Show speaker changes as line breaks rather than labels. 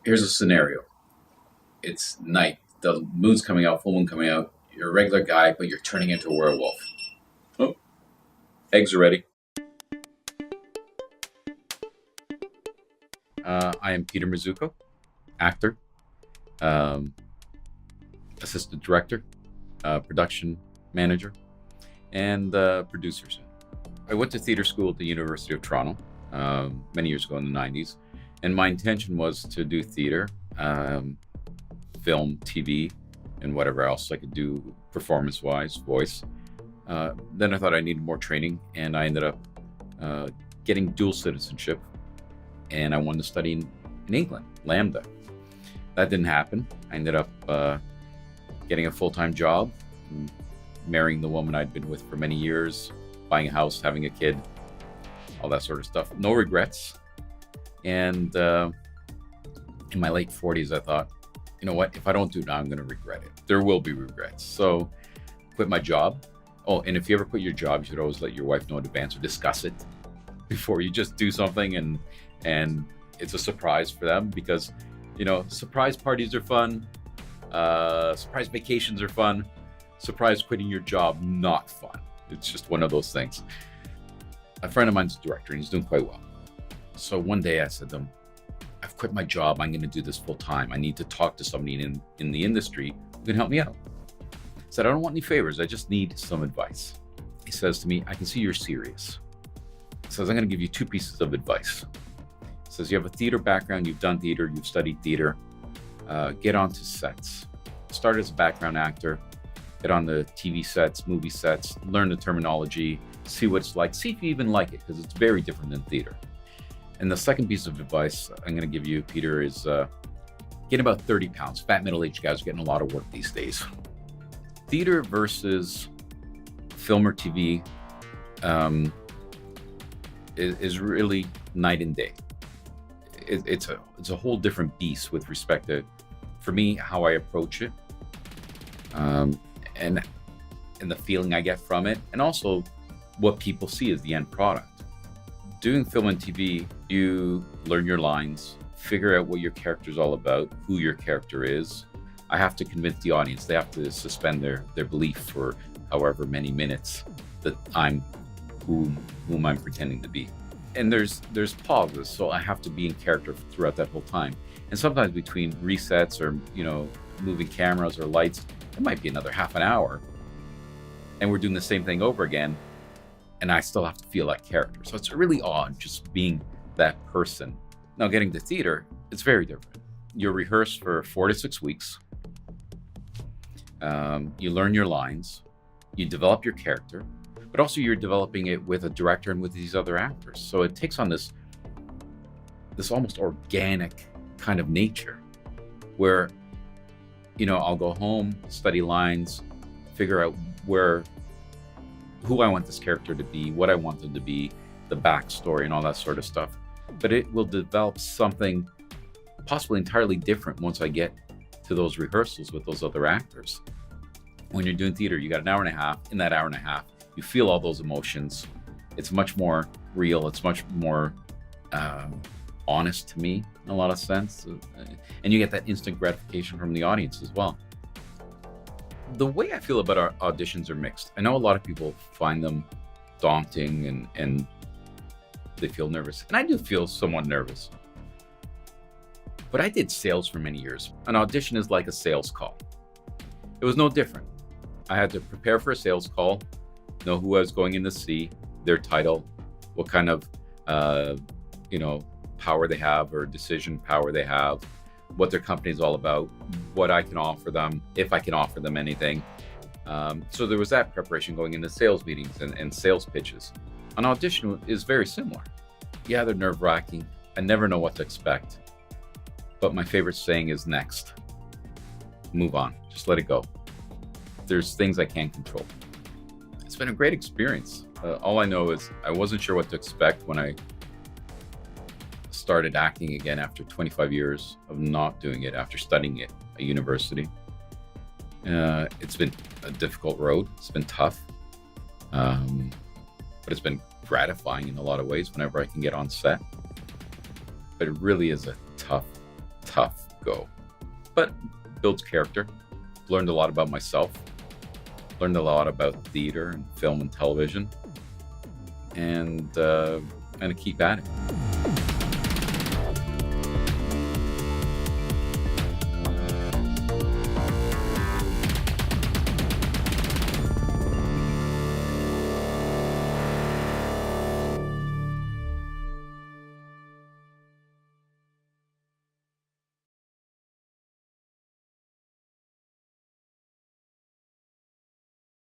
Here's a scenario. It's night. The moon's coming out, full moon coming out. You're a regular guy, but you're turning into a werewolf. Oh, eggs are ready. I am Peter Mazzucco, actor, assistant director, production manager, and producer. I went to theater school at the University of Toronto many years ago in the 90s, and my intention was to do theater, film, TV, and whatever else I could do performance-wise, voice. Then I thought I needed more training, and I ended up getting dual citizenship, and I wanted to study in England, Lambda. That didn't happen. I ended up getting a full-time job, marrying the woman I'd been with for many years, buying a house, having a kid, all that sort of stuff. No regrets. And in my late 40s, I thought, you know what? If I don't do it now, I'm going to regret it. There will be regrets. So quit my job. Oh, and if you ever quit your job, you should always let your wife know in advance or discuss it before you just do something and it's a surprise for them, because, you know, surprise parties are fun. Surprise vacations are fun. Surprise quitting your job, not fun. It's just one of those things. A friend of mine's a director and he's doing quite well. So one day I said to him, I've quit my job. I'm going to do this full time. I need to talk to somebody in the industry who can help me out. I said, I don't want any favors. I just need some advice. He says to me, I can see you're serious. He says, I'm going to give you 2 pieces of advice. He says, you have a theater background. You've done theater. You've studied theater. Get onto sets. Start as a background actor. Get on the TV sets, movie sets, learn the terminology, see what it's like, see if you even like it, because it's very different than theater. And the second piece of advice I'm going to give you, Peter, is get about 30 pounds. Fat middle-aged guys are getting a lot of work these days. Theater versus film or TV is really night and day. It's a whole different beast with respect to, for me, how I approach it. And the feeling I get from it, and also what people see as the end product. Doing film and TV, you learn your lines, figure out what your character's all about, who your character is. I have to convince the audience. They have to suspend their belief for however many minutes that I'm whom I'm pretending to be. And there's pauses, so I have to be in character throughout that whole time. And sometimes between resets or, you know, moving cameras or lights, it might be another half an hour, and we're doing the same thing over again, and I still have to feel that character. So it's really odd just being that person. Now, getting to theater, it's very different. You rehearse for 4 to 6 weeks. You learn your lines, you develop your character, but also you're developing it with a director and with these other actors. So it takes on this almost organic kind of nature where, you know, I'll go home, study lines, figure out who I want this character to be, what I want them to be, the backstory and all that sort of stuff. But it will develop something possibly entirely different once I get to those rehearsals with those other actors. When you're doing theater, you got an hour and a half. In that hour and a half, you feel all those emotions. It's much more real. It's much more honest to me in a lot of sense. And you get that instant gratification from the audience as well. The way I feel about our auditions are mixed. I know a lot of people find them daunting and they feel nervous. And I do feel somewhat nervous. But I did sales for many years. An audition is like a sales call. It was no different. I had to prepare for a sales call, know who I was going in to see, their title, what kind of power they have or decision power they have, what their company is all about, what I can offer them, if I can offer them anything. So there was that preparation going into sales meetings and sales pitches. An audition is very similar. Yeah, they're nerve-wracking. I never know what to expect. But my favorite saying is next. Move on. Just let it go. There's things I can't control. It's been a great experience. All I know is I wasn't sure what to expect when I started acting again after 25 years of not doing it, after studying it at university. It's been a difficult road. It's been tough. But it's been gratifying in a lot of ways whenever I can get on set. But it really is a tough tough go, but builds character. Learned a lot about myself, learned a lot about theater and film and television, and I'm going to keep at it.